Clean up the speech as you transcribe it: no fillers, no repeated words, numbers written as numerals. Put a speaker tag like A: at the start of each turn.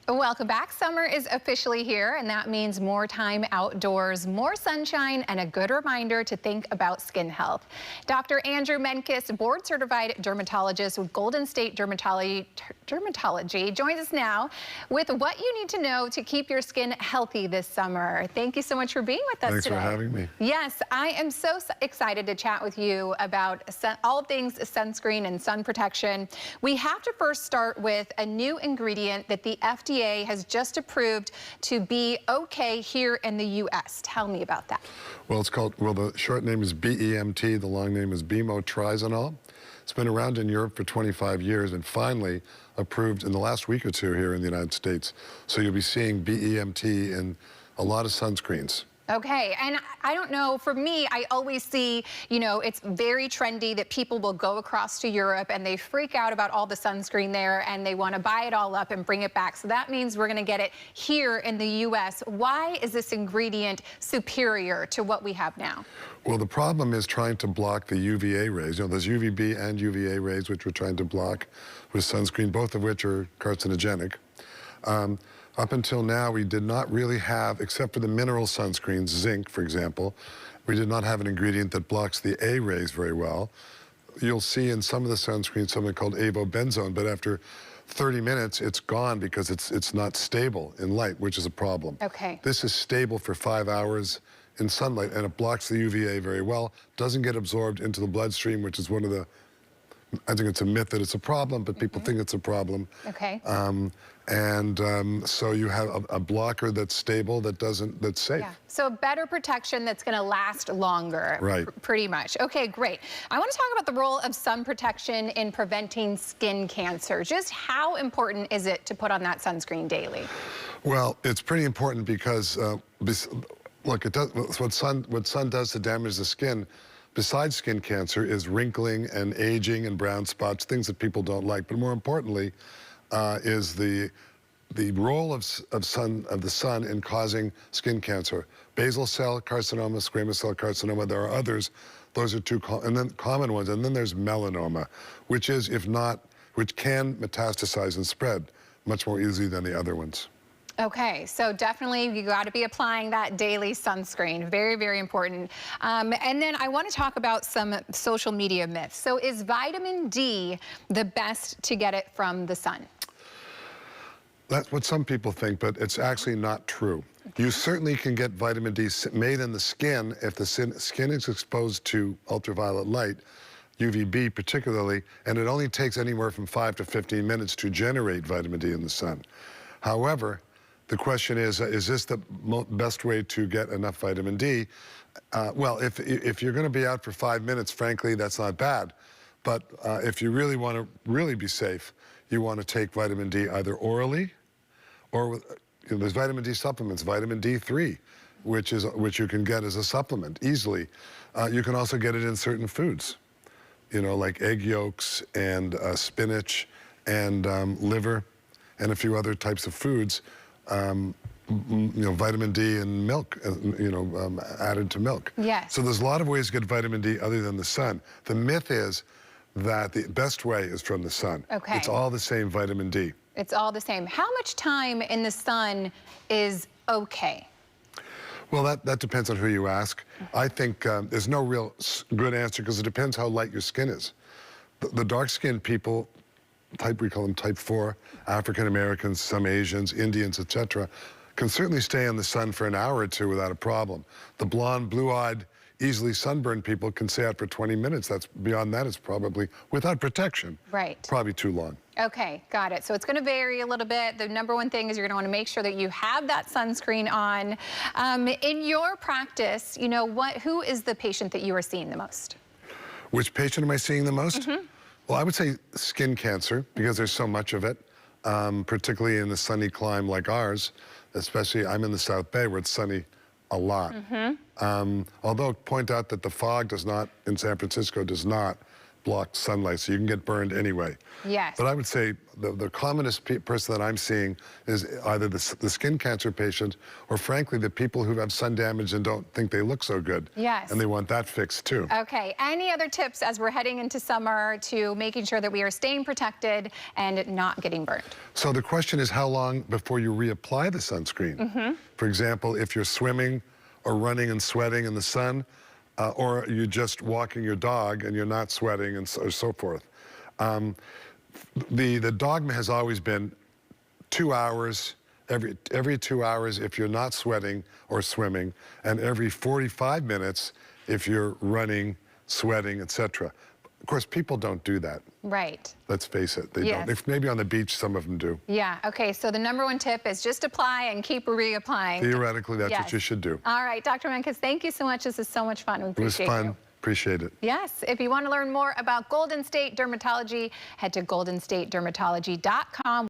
A: Welcome back. Summer is officially here, and that means more time outdoors, more sunshine, and a good reminder to think about skin health. Dr. Andrew Menkes, board-certified dermatologist with Golden State Dermatology, joins us now with what you need to know to keep your skin healthy this summer. Thank you so much for being with us today.
B: Thanks for having me.
A: Yes, I am so excited to chat with you about all things sunscreen and sun protection. We have to first start with a new ingredient that the FDA has just approved to be okay here in the U.S. Tell me about that.
B: Well, the short name is BEMT, the long name is bemotrizanol. It's been around in Europe for 25 years and finally approved in the last week or two here in the United States. So you'll be seeing BEMT in a lot of sunscreens.
A: Okay, and I don't know, for me, I always see, you know, it's very trendy that people will go across to Europe and they freak out about all the sunscreen there and they want to buy it all up and bring it back. So that means we're going to get it here in the U.S. Why is this ingredient superior to what we have now?
B: Well, the problem is trying to block the UVA rays. You know, there's UVB and UVA rays, which we're trying to block with sunscreen, both of which are carcinogenic. Up until now, we did not really have, except for the mineral sunscreens, zinc, for example, we did not have an ingredient that blocks the A rays very well. You'll see in some of the sunscreens something called avobenzone, but after 30 minutes, it's gone because it's not stable in light, which is a problem.
A: Okay.
B: This is stable for 5 hours in sunlight, and it blocks the UVA very well, doesn't get absorbed into the bloodstream, which is one of the, I think it's a myth that it's a problem, but people think it's a problem.
A: Okay.
B: So you have a blocker that's stable, that's safe.
A: Yeah. So better protection that's going to last longer.
B: Right.
A: Pretty much. Okay, great. I want to talk about the role of sun protection in preventing skin cancer. Just how important is it to put on that sunscreen daily? Well,
B: it's pretty important because, look, it does, what sun does to damage the skin, besides skin cancer, is wrinkling and aging and brown spots, things that people don't like. But more importantly, is the role of the sun in causing skin cancer. Basal cell carcinoma, squamous cell carcinoma, there are others. Those are two common ones. And then there's melanoma, which can metastasize and spread much more easily than the other ones.
A: Okay, so definitely you got to be applying that daily sunscreen. Very, very important. And then I want to talk about some social media myths. So is vitamin D the best to get it from the sun?
B: That's what some people think, but it's actually not true. You certainly can get vitamin D made in the skin if the skin is exposed to ultraviolet light, UVB particularly, and it only takes anywhere from 5 to 15 minutes to generate vitamin D in the sun. However, the question is this the best way to get enough vitamin D? Well, if you're going to be out for 5 minutes, frankly, that's not bad. But if you really want to be safe, you want to take vitamin D either orally or there's vitamin D supplements, vitamin D3, which you can get as a supplement easily. You can also get it in certain foods, you know, like egg yolks and spinach and liver and a few other types of foods. You know, vitamin D in milk, added to milk.
A: Yes.
B: So there's a lot of ways to get vitamin D other than the sun. The myth is that the best way is from the sun.
A: Okay.
B: It's all the same vitamin D.
A: It's all the same. How much time in the sun is okay?
B: Well, that depends on who you ask. I think there's no real good answer because it depends how light your skin is. The dark-skinned people, we call them type 4, African Americans, some Asians, Indians, etc., can certainly stay in the sun for an hour or two without a problem. The blonde, blue-eyed, easily sunburned people can stay out for 20 minutes. Beyond that, it's probably, without protection,
A: right,
B: probably too long.
A: Okay, got it. So it's going to vary a little bit. The number one thing is you're going to want to make sure that you have that sunscreen on. In your practice, you know, who is the patient that you are seeing the most?
B: Which patient am I seeing the most? Well, I would say skin cancer, because there's so much of it, particularly in a sunny clime like ours. Especially, I'm in the South Bay where it's sunny a lot. Although point out that the fog in San Francisco does not block sunlight, so you can get burned anyway.
A: Yes.
B: But I would say the commonest person that I'm seeing is either the skin cancer patient or, frankly, the people who have sun damage and don't think they look so good.
A: Yes.
B: And they want that fixed, too.
A: Okay. Any other tips as we're heading into summer to making sure that we are staying protected and not getting burned?
B: So the question is how long before you reapply the sunscreen? For example, if you're swimming or running and sweating in the sun, or you're just walking your dog and you're not sweating and so forth. The dogma has always been 2 hours, every 2 hours if you're not sweating or swimming, and every 45 minutes if you're running, sweating, etc. Of course, people don't do that.
A: Right.
B: Let's face it, they don't. If maybe on the beach, some of them do.
A: Yeah, okay, so the #1 tip is just apply and keep reapplying.
B: Theoretically, that's what you should do.
A: All right, Dr. Menkes, thank you so much. This is so much fun. We appreciate
B: it was fun.
A: You.
B: Appreciate it.
A: Yes, if you want to learn more about Golden State Dermatology, head to goldenstatedermatology.com.